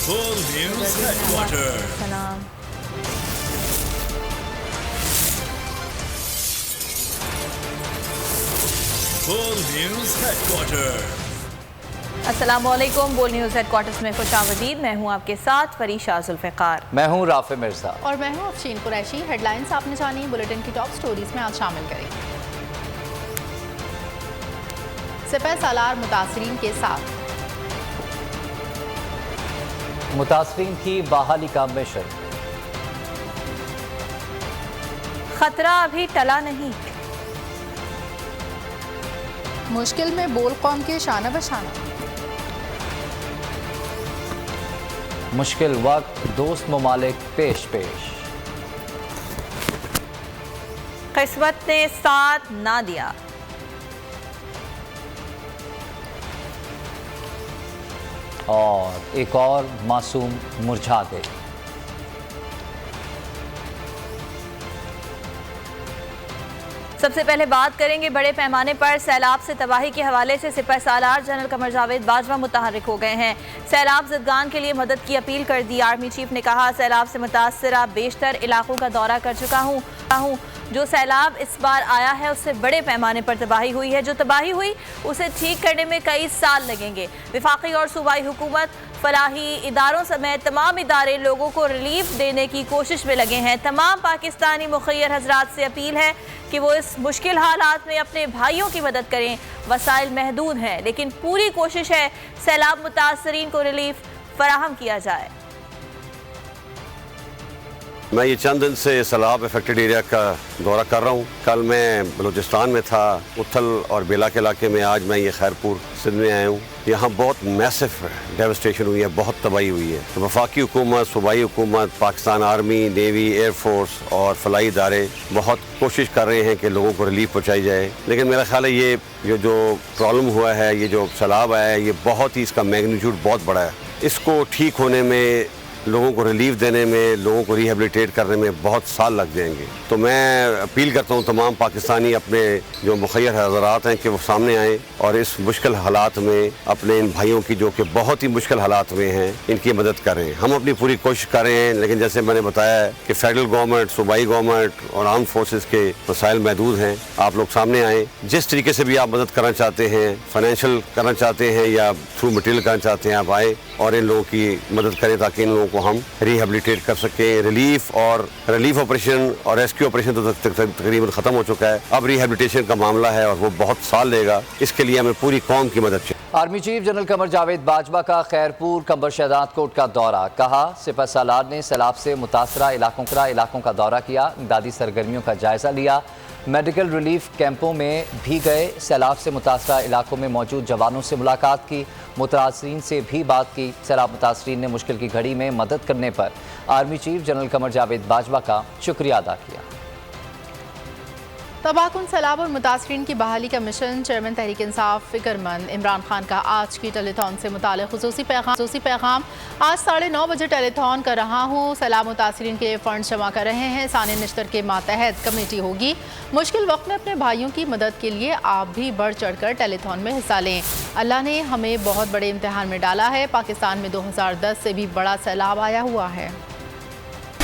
Full News Headquarters. سلام. Full News Headquarters. السلام علیکم. بول نیوز ہیڈ کوارٹرز میں خوش آمدید. میں ہوں آپ کے ساتھ فریشہ ذوالفقار. میں ہوں رافع مرزا اور میں ہوں افشین قریشی. ہیڈ لائنز آپ نے جانی بلیٹن کی ٹاپ سٹوریز میں آج شامل کریں. سپہ سالار متاثرین کے ساتھ. متاثرین کی بحالی کا مشن. خطرہ ابھی ٹلا نہیں. مشکل میں بول قوم کے شانہ بشانہ. مشکل وقت دوست ممالک پیش پیش. قسمت نے ساتھ نہ دیا. اور ایک اور معصوم مرجھا گئی. سب سے پہلے بات کریں گے بڑے پیمانے پر سیلاب سے تباہی کے حوالے سے سپہ سالار جنرل قمر جاوید باجوہ متحرک ہو گئے ہیں. سیلاب زدگان کے لیے مدد کی اپیل کر دی. آرمی چیف نے کہا سیلاب سے متاثرہ بیشتر علاقوں کا دورہ کر چکا ہوں. جو سیلاب اس بار آیا ہے اس سے بڑے پیمانے پر تباہی ہوئی ہے. جو تباہی ہوئی اسے ٹھیک کرنے میں کئی سال لگیں گے. وفاقی اور صوبائی حکومت فلاحی اداروں سمیت تمام ادارے لوگوں کو ریلیف دینے کی کوشش میں لگے ہیں. تمام پاکستانی مخیر حضرات سے اپیل ہے کہ وہ اس مشکل حالات میں اپنے بھائیوں کی مدد کریں. وسائل محدود ہیں لیکن پوری کوشش ہے سیلاب متاثرین کو ریلیف فراہم کیا جائے. میں یہ چند دن سے سیلاب افیکٹڈ ایریا کا دورہ کر رہا ہوں. کل میں بلوچستان میں تھا, اتھل اور بیلا کے علاقے میں. آج میں یہ خیرپور سندھ میں آیا ہوں. یہاں بہت میسو ڈیوسٹیشن ہوئی ہے, بہت تباہی ہوئی ہے. تو وفاقی حکومت, صوبائی حکومت, Pakistan army, navy, air force اور فلاحی ادارے بہت کوشش کر رہے ہیں کہ لوگوں کو ریلیف پہنچائی جائے. لیکن میرا خیال ہے یہ جو پرابلم ہوا ہے, یہ جو سیلاب آیا ہے, یہ بہت ہی اس کا میگنیٹیوڈ بہت بڑا ہے. اس کو ٹھیک ہونے میں, لوگوں کو ریلیف دینے میں, لوگوں کو ریہیبلیٹیٹ کرنے میں بہت سال لگ جائیں گے. تو میں اپیل کرتا ہوں تمام پاکستانی اپنے جو مخیر حضرات ہیں کہ وہ سامنے آئیں اور اس مشکل حالات میں اپنے ان بھائیوں کی جو کہ بہت ہی مشکل حالات میں ہیں ان کی مدد کریں. ہم اپنی پوری کوشش کر رہے ہیں, لیکن جیسے میں نے بتایا ہے کہ فیڈرل گورنمنٹ, صوبائی گورنمنٹ اور آرم فورسز کے وسائل محدود ہیں. آپ لوگ سامنے آئیں. جس طریقے سے بھی آپ مدد کرنا چاہتے ہیں, فائنینشیل کرنا چاہتے ہیں یا تھرو مٹیریل کرنا چاہتے ہیں, آپ آئیں اور ان لوگوں کی مدد کریں تاکہ ان لوگوں کو ہم ریہیبلیٹیٹ کر سکیں. ریلیف آپریشن اور ریسکیو آپریشن تو تقریباً ختم ہو چکا ہے. اب ریہیبلیٹیشن کا معاملہ ہے اور وہ بہت سال لے گا. اس کے لیے ہمیں پوری قوم کی مدد چاہیے. Army chief general Qamar Javed Bajwa کا خیرپور کنبر شہداد کوٹ کا دورہ. کہا سپہ سالار نے سیلاب سے متاثرہ علاقوں کا دورہ کیا, امدادی سرگرمیوں کا جائزہ لیا, میڈیکل ریلیف کیمپوں میں بھی گئے, سیلاب سے متاثرہ علاقوں میں موجود جوانوں سے ملاقات کی, متاثرین سے بھی بات کی. سیلاب متاثرین نے مشکل کی گھڑی میں مدد کرنے پر army chief general Qamar Javed Bajwa کا شکریہ ادا کیا. تباہ کن سیلاب اور متاثرین کی بحالی کا مشن. چیئرمین تحریک انصاف فکر مند عمران خان کا آج کی ٹیلی تھون سے متعلق خصوصی پیغام. آج 9:30 بجے ٹیلی تھون کر رہا ہوں. سیلاب متاثرین کے فنڈز جمع کر رہے ہیں. ثانیہ نشتر کے ماتحت کمیٹی ہوگی. مشکل وقت میں اپنے بھائیوں کی مدد کے لیے آپ بھی بڑھ چڑھ کر ٹیلی تھون میں حصہ لیں. اللہ نے ہمیں بہت بڑے امتحان میں ڈالا ہے. پاکستان میں 2010 سے بھی بڑا سیلاب آیا ہوا ہے.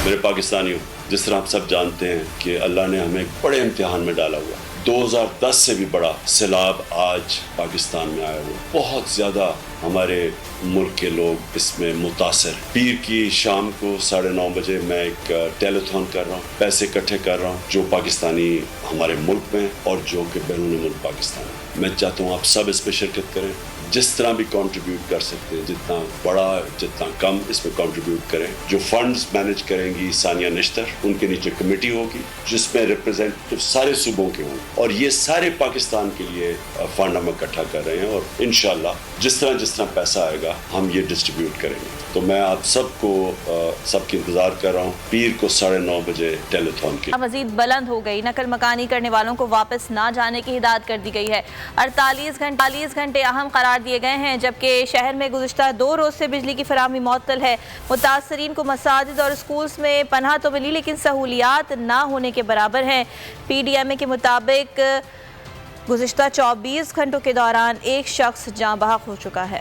میرے پاکستانیوں, جس طرح آپ سب جانتے ہیں کہ اللہ نے ہمیں بڑے امتحان میں ڈالا ہوا. 2010 سے بھی بڑا سیلاب آج پاکستان میں آیا ہوا. بہت زیادہ ہمارے ملک کے لوگ اس میں متاثر. پیر کی شام کو 9:30 بجے میں ایک ٹیلی تھون کر رہا ہوں, پیسے اکٹھے کر رہا ہوں جو پاکستانی ہمارے ملک میں اور جو کہ بیرون ملک پاکستان میں. میں چاہتا ہوں آپ سب اس میں شرکت کریں, جس طرح بھی کنٹریبیوٹ کر سکتے ہیں, جتنا بڑا جتنا کم اس میں کنٹریبیوٹ کریں. جو فنڈز مینیج کریں گی ثانیہ نشتر, ان کے نیچے کمیٹی ہوگی جس میں ریپرزینٹیو سارے صوبوں کے ہوں, اور یہ سارے پاکستان کے لیے فنڈ ہم اکٹھا کر رہے ہیں, اور انشاءاللہ جس طرح پیسہ آئے گا ہم یہ ڈسٹریبیوٹ کریں گے. تو میں آپ سب کو سب کی انتظار کر رہا ہوں پیر کو 9:30 بجے ٹیلی تھون کی. مزید بلند ہو گئی. نقل مکانی کرنے والوں کو واپس نہ جانے کی ہدایت کر دی گئی ہے. 48 گھنٹے اہم قرار دیے گئے ہیں, جبکہ شہر میں گزشتہ 2 روز سے بجلی کی فراہمی معطل ہے. متاثرین کو مساجد اور اسکولز میں پناہ تو ملی لیکن سہولیات نہ ہونے کے برابر ہیں. پی ڈی ایم اے کے مطابق گزشتہ 24 گھنٹوں کے دوران 1 شخص جاں بحق ہو چکا ہے.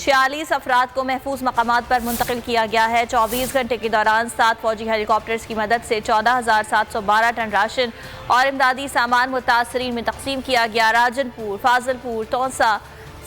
46 افراد کو محفوظ مقامات پر منتقل کیا گیا ہے 24 گھنٹے کے دوران 7 فوجی ہیلی کاپٹرز کی مدد سے 14,712 ٹن راشن اور امدادی سامان متاثرین میں تقسیم کیا گیا راجن پور، فاضل پور، تونسا،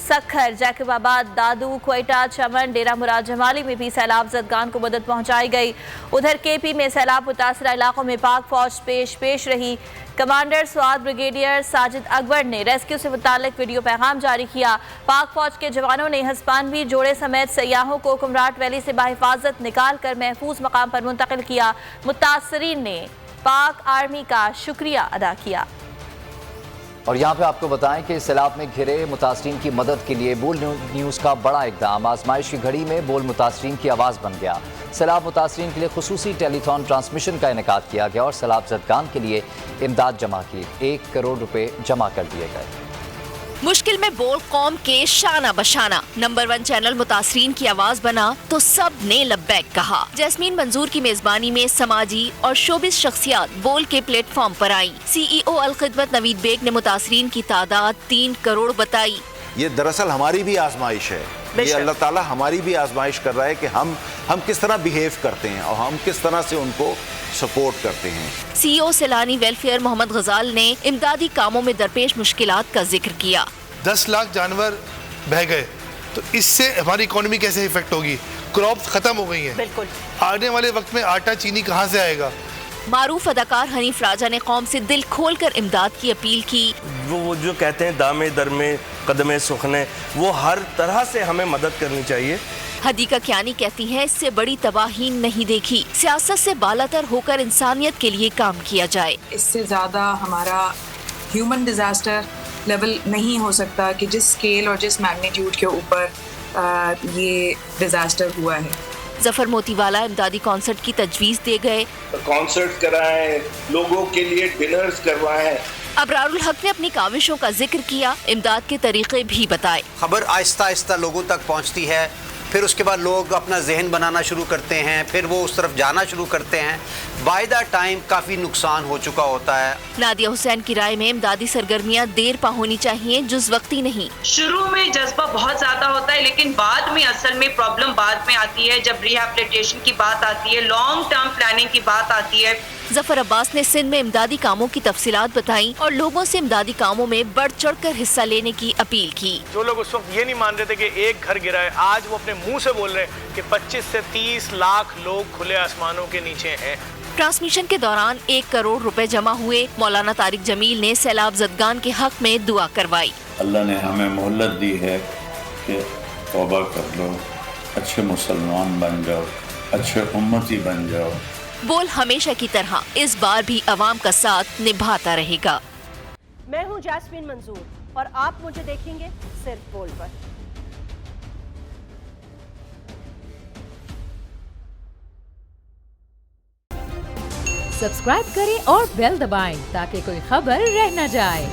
سکھر، جیکب آباد، دادو، کوئٹہ، چمن، ڈیرہ مراد جمالی میں بھی سیلاب زدگان کو مدد پہنچائی گئی۔ ادھر کے پی میں سیلاب متاثرہ علاقوں میں پاک فوج پیش رہی۔ کمانڈر سوات بریگیڈیئر ساجد اکبر نے ریسکیو سے متعلق ویڈیو پیغام جاری کیا۔ پاک فوج کے جوانوں نے ہسپانوی جوڑے سمیت سیاحوں کو کمراٹ ویلی سے بحفاظت نکال کر محفوظ مقام پر منتقل کیا۔ متاثرین نے پاک آرمی کا شکریہ ادا کیا۔ اور یہاں پہ آپ کو بتائیں کہ سیلاب میں گھرے متاثرین کی مدد کے لیے بول نیوز کا بڑا اقدام۔ آزمائش کی گھڑی میں بول متاثرین کی آواز بن گیا۔ سیلاب متاثرین کے لیے خصوصی ٹیلی تھون ٹرانسمیشن کا انعقاد کیا گیا اور سیلاب زدگان کے لیے امداد جمع کی 1 کروڑ روپے جمع کر دیے گئے۔ مشکل میں بول قوم کے شانہ بشانہ نمبر 1 چینل متاثرین کی آواز بنا تو سب نے لبیک کہا۔ جیسمین منظور کی میزبانی میں سماجی اور شوبز شخصیات بول کے پلیٹ فارم پر آئیں۔ سی ای او الخدمت نوید بیگ نے متاثرین کی تعداد 3 کروڑ بتائی۔ یہ دراصل ہماری بھی آزمائش ہے، یہ اللہ تعالیٰ ہماری بھی آزمائش کر رہا ہے کہ ہم کس طرح بیہیو کرتے ہیں اور ہم کس طرح سے ان کو سپورٹ کرتے ہیں۔ سی ای او سیلانی ویلفیئر محمد غزال نے امدادی کاموں میں درپیش مشکلات کا ذکر کیا۔ 10 لاکھ جانور بہ گئے تو اس سے ہماری اکانومی کیسے افیکٹ ہوگی؟ کراپس ختم ہو گئی ہیں، بالکل آنے والے وقت میں آٹا چینی کہاں سے آئے گا؟ معروف اداکار حنیف راجہ نے قوم سے دل کھول کر امداد کی اپیل کی۔ وہ جو کہتے ہیں دامے درمے قدمے سخنے، وہ ہر طرح سے ہمیں مدد کرنی چاہیے۔ حدیقہ کیانی کہتی ہیں اس سے بڑی تباہی نہیں دیکھی، سیاست سے بالاتر ہو کر انسانیت کے لیے کام کیا جائے۔ اس سے زیادہ ہمارا ہیومن ڈیزاسٹر لیول نہیں ہو سکتا کہ جس سکیل اور جس میگنیٹیوڈ کے اوپر یہ ڈیزاسٹر ہوا ہے۔ ظفر موتی والا امدادی کانسرٹ کی تجویز دے گئے۔ کانسرٹ کرائیں، لوگوں کے لیے ڈنرز کروائیں۔ ابرار الحق نے اپنی کاوشوں کا ذکر کیا، امداد کے طریقے بھی بتائے۔ خبر آہستہ آہستہ لوگوں تک پہنچتی ہے، پھر اس کے بعد لوگ اپنا ذہن بنانا شروع کرتے ہیں، پھر وہ اس طرف جانا شروع کرتے ہیں۔ بائی دا ٹائم کافی نقصان ہو چکا ہوتا ہے۔ نادیہ حسین کی رائے میں امدادی سرگرمیاں دیر پا ہونی چاہیے، جز وقتی نہیں۔ شروع میں جذبہ بہت زیادہ ہوتا ہے، لیکن بعد میں اصل میں پرابلم بعد میں آتی ہے جب ریہیبلیٹیشن کی بات آتی ہے، لانگ ٹرم پلاننگ کی بات آتی ہے۔ ظفر عباس نے سندھ میں امدادی کاموں کی تفصیلات بتائیں اور لوگوں سے امدادی کاموں میں بڑھ چڑھ کر حصہ لینے کی اپیل کی۔ جو لوگ اس وقت یہ نہیں مان رہے تھے کہ ایک گھر گرا ہے، آج وہ اپنے منہ سے بول رہے ہیں کہ 25 سے 30 لاکھ لوگ کھلے آسمانوں کے نیچے ہیں۔ ٹرانسمیشن کے دوران 1 کروڑ روپے جمع ہوئے۔ مولانا طارق جمیل نے سیلاب زدگان کے حق میں دعا کروائی۔ اللہ نے ہمیں مہلت دی ہے کہ توبہ کر لو، اچھے مسلمان بن جاؤ، اچھے امتی بن جاؤ۔ بول ہمیشہ کی طرح اس بار بھی عوام کا ساتھ نبھاتا رہے گا۔ میں ہوں جیسمین منظور اور آپ مجھے دیکھیں گے صرف بول پر۔ سبسکرائب کریں اور بیل دبائیں تاکہ کوئی خبر رہ نہ جائے۔